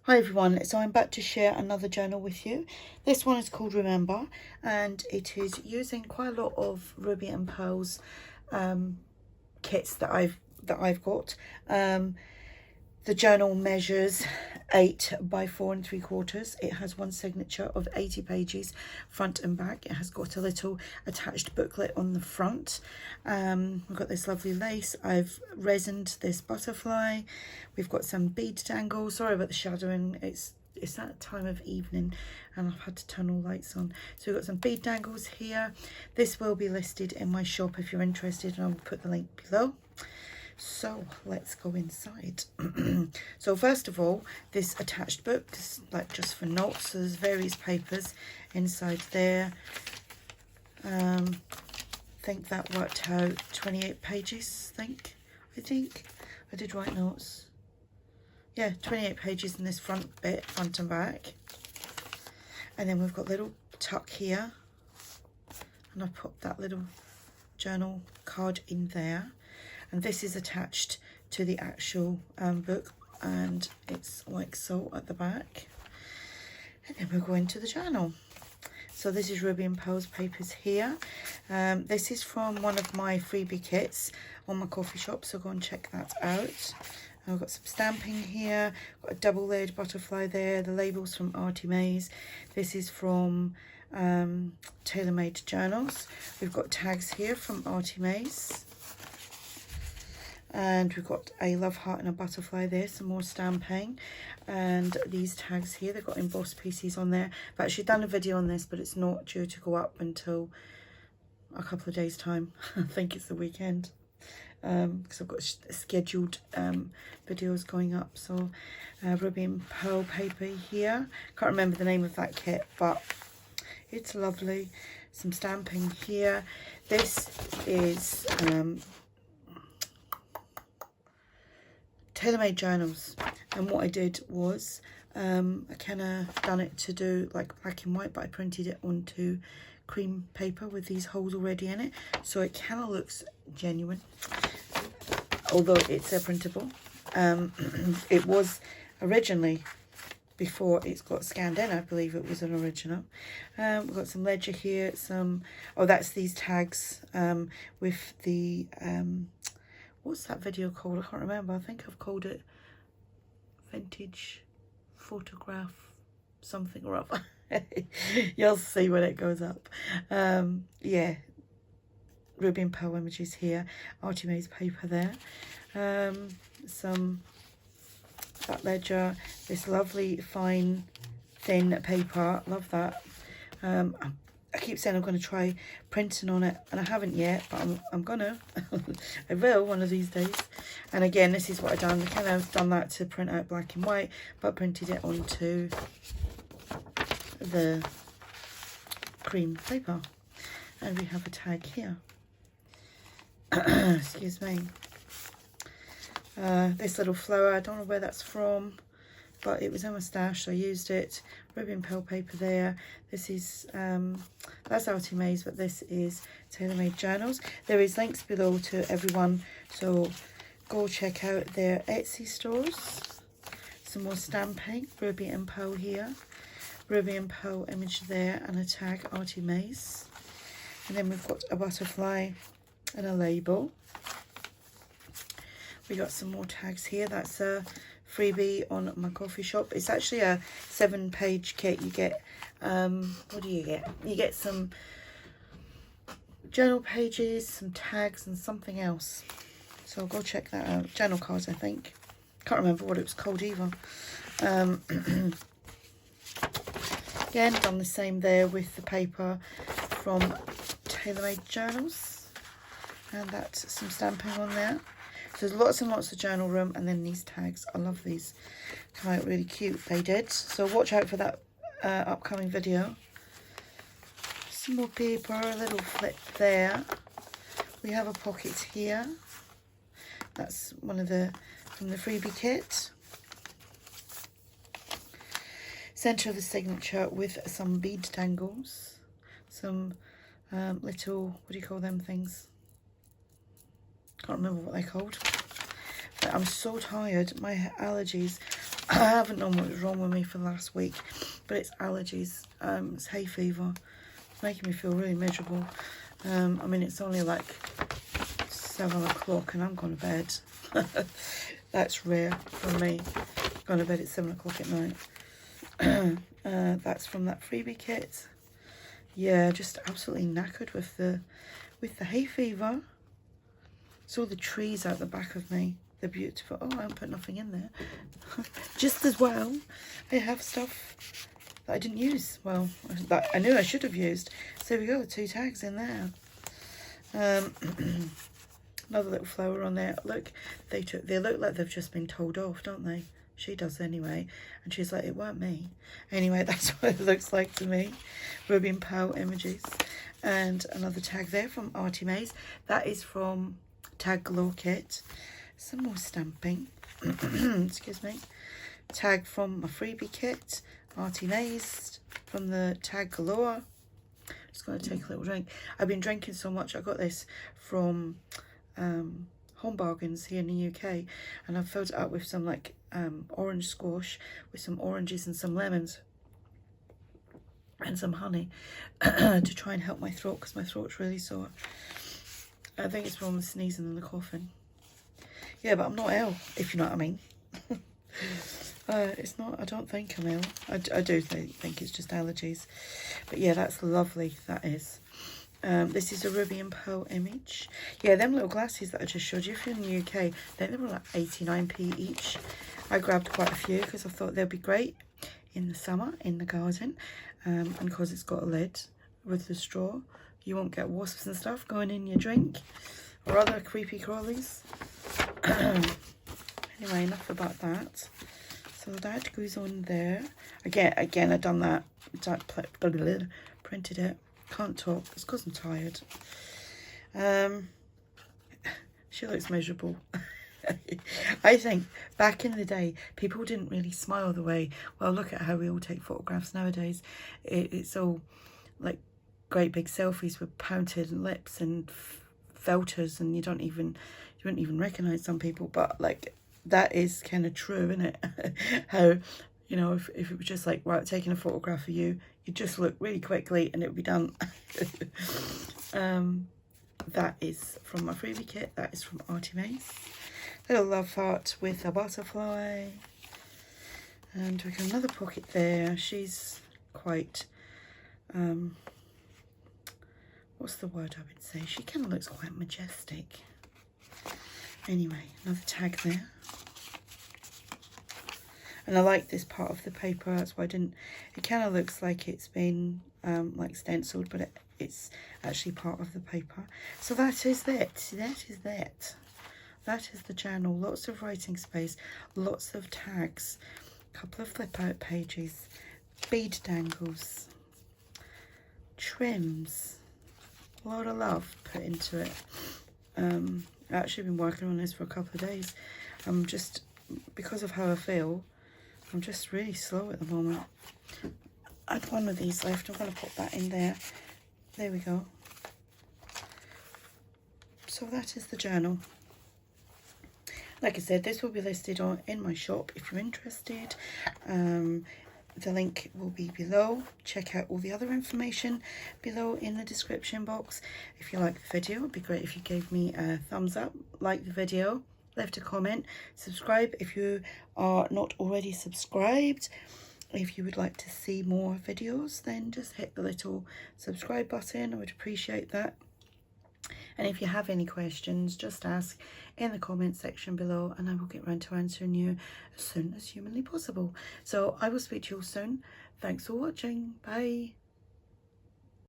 Hi everyone, so I'm back to share another journal with you. This one is called Remember, and it is using quite a lot of Ruby and Pearl's kits that I've got. The journal measures 8 by 4 3/4. It has one signature of 80 pages, front and back. It has got a little attached booklet on the front. We've got this lovely lace. I've resined this butterfly. We've got some bead dangles. Sorry about the shadowing. It's that time of evening and I've had to turn all lights on. So we've got some bead dangles here. This will be listed in my shop if you're interested, and I will put the link below. So let's go inside. So first of all, this attached book is like just for notes. So there's various papers inside there. I think that worked out 28 pages. I think I did write notes. Yeah, 28 pages in this front bit, front and back. And then we've got little tuck here, and I put that little journal card in there. And this is attached to the actual book, and it's like so at the back. And then we'll go into the journal. So this is Ruby and Pearl's papers here. This is from one of my freebie kits on my KoFi Shop, so go and check that out. I've got some stamping here, got a double layered butterfly there, the labels from ARTYmaze. This is from TaylorMadeJournals. We've got tags here from ARTYmaze. And we've got a love heart and a butterfly there, some more stamping. And these tags here, they've got embossed pieces on there. I've actually done a video on this, but it's not due to go up until a couple of days' time. I think it's the weekend, because I've got scheduled videos going up. So Ruby and Pearl paper here. Can't remember the name of that kit, but it's lovely. Some stamping here. This is TaylorMadeJournals, and what I did was I kind of done it to do like black and white, but I printed it onto cream paper with these holes already in it, so it kind of looks genuine, although it's a printable. It was originally, before it's got scanned in, I believe it was an original. We've got some ledger here, oh, that's these tags with the what's that video called? I can't remember. I think I've called it Vintage Photograph something or other. You'll see when it goes up. Yeah, Ruby and Pearl images here. ARTYmaze paper there. That ledger. This lovely fine thin paper. Love that. I keep saying I'm going to try printing on it, and I haven't yet, but I'm gonna. I will one of these days. And again, this is what I've done. I kind of done that to print out black and white, but printed it onto the cream paper. And we have a tag here. Excuse me. This little flower, I don't know where that's from, but it was in my stash, so I used it. Ruby and Pearl paper there. This is that's ARTYmaze, but this is TaylorMadeJournals. There is links below to everyone, so go check out their Etsy stores. Some more stamping. Ruby and Pearl here. Ruby and Pearl image there, and a tag ARTYmaze. And then we've got a butterfly and a label. We got some more tags here. That's a freebie on my KoFi Shop. It's actually a 7-page kit. You get what do you get? You get some journal pages, some tags, and something else. So go check that out. Journal cards, I think. Can't remember what it was called either. Again, done the same there with the paper from TaylorMadeJournals, and that's some stamping on there. So there's lots and lots of journal room, and then these tags. I love these. Come out really cute, they did. So watch out for that upcoming video. Some more paper, a little flip there. We have a pocket here. That's one of from the freebie kit. Centre of the signature with some bead dangles. Some little, what do you call them things? Can't remember what they're called. But I'm so tired. My allergies I haven't known what was wrong with me for the last week, but it's allergies. It's hay fever. It's making me feel really miserable. I mean, it's only like 7 o'clock and I'm going to bed. That's rare for me. Going to bed at 7 o'clock at night. That's from that freebie kit. Yeah, just absolutely knackered with the hay fever. It's all the trees out the back of me. They're beautiful. Oh, I haven't put nothing in there. Just as well, I have stuff that I didn't use. Well, that I knew I should have used. So there we go, 2 tags in there. Another little flower on there. Look, they look like they've just been told off, don't they? She does anyway. And she's like, it weren't me. Anyway, that's what it looks like to me. Ruby and Pearl images. And another tag there from ARTYmaze. That is from Tag Galore Kit. Some more stamping. Excuse me. Tag from my freebie kit. ARTYmaze from the Tag Galore. Just going to take a little drink. I've been drinking so much. I got this from Home Bargains here in the UK, and I've filled it up with some like orange squash with some oranges and some lemons and some honey to try and help my throat, because my throat's really sore. I think it's from the sneezing and the coughing. Yeah, but I'm not ill, if you know what I mean. It's not, I don't think I'm ill. I do think it's just allergies. But yeah, that's lovely, that is. This is a Ruby and Pearl image. Yeah, them little glasses that I just showed you, if you're in the UK, I think they were like 89p each. I grabbed quite a few because I thought they'd be great in the summer, in the garden. And because it's got a lid with the straw, you won't get wasps and stuff going in your drink or other creepy crawlies. Anyway, enough about that. So that goes on there. Again, I've done that. Printed it. Can't talk. It's because I'm tired. She looks miserable. I think back in the day, people didn't really smile the way. Well, look at how we all take photographs nowadays. It's all like great big selfies with pouted lips and filters, and you wouldn't even recognize some people. But like, that is kind of true, isn't it? How, you know, if it was just like, right, taking a photograph of you, you'd just look really quickly and it would be done. That is from my freebie kit. That is from ARTYmaze. Little love heart with a butterfly. And we got another pocket there. She's quite, what's the word I would say? She kind of looks quite majestic. Anyway, another tag there. And I like this part of the paper, that's why I didn't, it kind of looks like it's been like stenciled, but it's actually part of the paper. So that is that. That is the journal. Lots of writing space, lots of tags, a couple of flip out pages, bead dangles, trims, a lot of love put into it. I've actually been working on this for a couple of days. I'm just, because of how I feel, I'm just really slow at the moment. I had one of these left. I'm going to put that in there. There we go. So that is the journal. Like I said, this will be listed in my shop if you're interested. The link will be below. Check out all the other information below in the description box. If you like the video, it'd be great if you gave me a thumbs up, like the video, left a comment, subscribe if you are not already subscribed. If you would like to see more videos, then just hit the little subscribe button. I would appreciate that. And if you have any questions, just ask in the comment section below and I will get round to answering you as soon as humanly possible. So I will speak to you all soon. Thanks for watching. Bye.